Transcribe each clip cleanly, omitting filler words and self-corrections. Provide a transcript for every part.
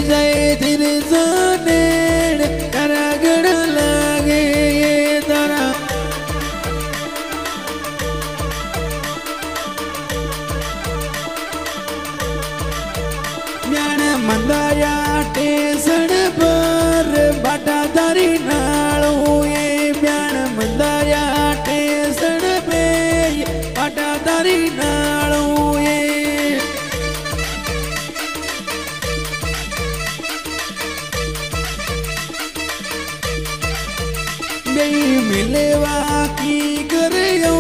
जय धीर जनेड़ करगड़ लगे ये दरा म्याण मंदाया टेसण पर बाटा दारी नालो ये म्याण मंदाया टेसण पे बाटा दारी नालो ये मिलेवा की करियो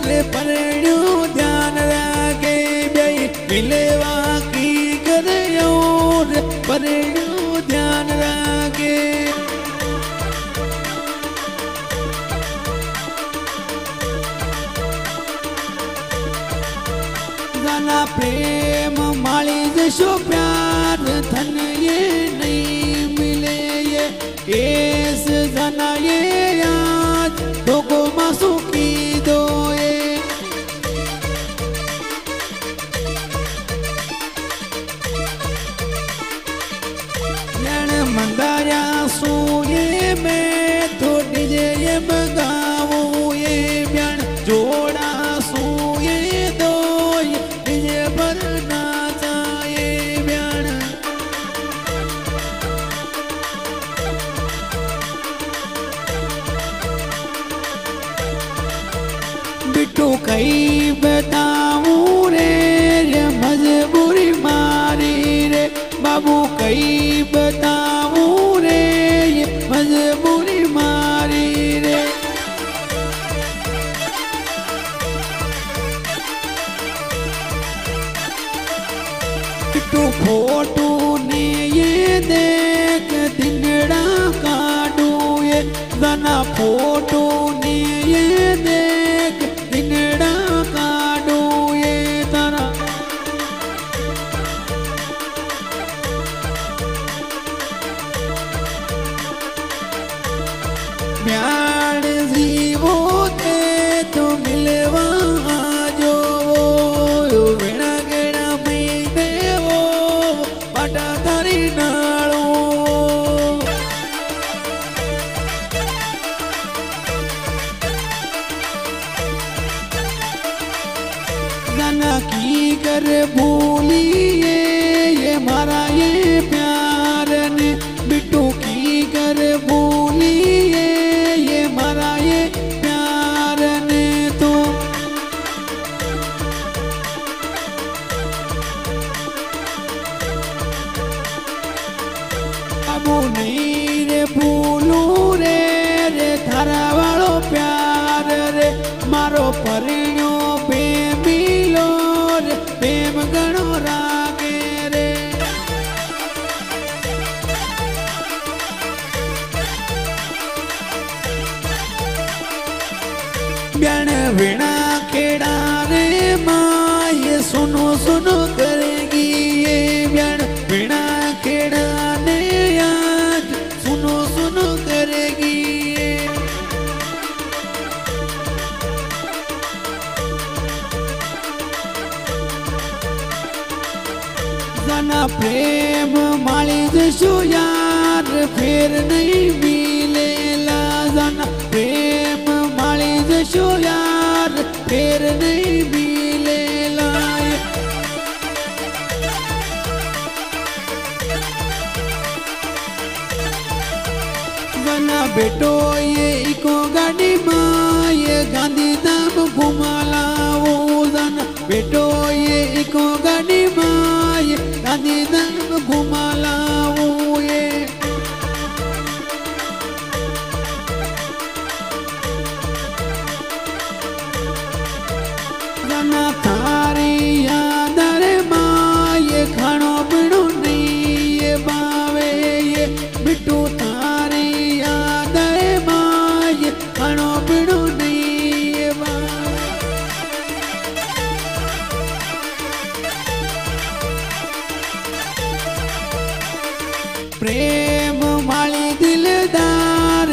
रे परण्यो ध्यान राखे मिलेवा की करियो रे परण्यो ध्यान राखे गाना प्रेम माली जशो प्यार धन ये नहीं मिले ये एस जना ये याद दोगो मासू की दो ये ज्ञान मंदाया सो ये मैं थोड़ी जे ये बगावू ये ज्ञान जोड़ा सो ये दो ये डीजे पर नाचा ये ज्ञान बिट्टू कई बताऊं रे ये मजबूरी मारी रे बाबू कई बताऊं रे ये मजबूरी मारी रे बिट्टू फोटो ने ये देख दिनड़ा काटू ये गाना फोटो ने ये देख दिनड़ा काटू ये तारा म्याड़ जीवो ते तो मिलवा जो वेणा गेड़ा महीने वो बाटा तारी नालो गाना की कर भूलिए ये मारा ये प्यार ने बिट्टू की कर भूलिए ये मारा ये प्यार ने तो अब नहीं रे भूलू रे रे थारा वालो प्यार रे मारो परिणो बेमिलो रे प्रेम गणो रागे रे ब्याण वीणा खेड़ा रे माँ ये सुनो सुनो करेगी ये ब्याण वीणा खेड़ा ने आज सुनो सुनो करेगी ये गाना प्रेम माली जशो यार फिर नहीं मिलेला गाना प्रेम माली जशो यार फिर नहीं मिलेला गाना बेटो ये इको गाड़ी माँ ये गांधी धाम घुमाला वो गाना बेटो ये इको गाड़ी माँ ये गांधी धाम घुमाला वो ये गाना थारी याद रे माँ ये खानो पीनो नहीं ये बावे ये बिट्टू थारी याद रे माँ ये खानो पीनो नहीं ये बावे प्रेम माली दिलदार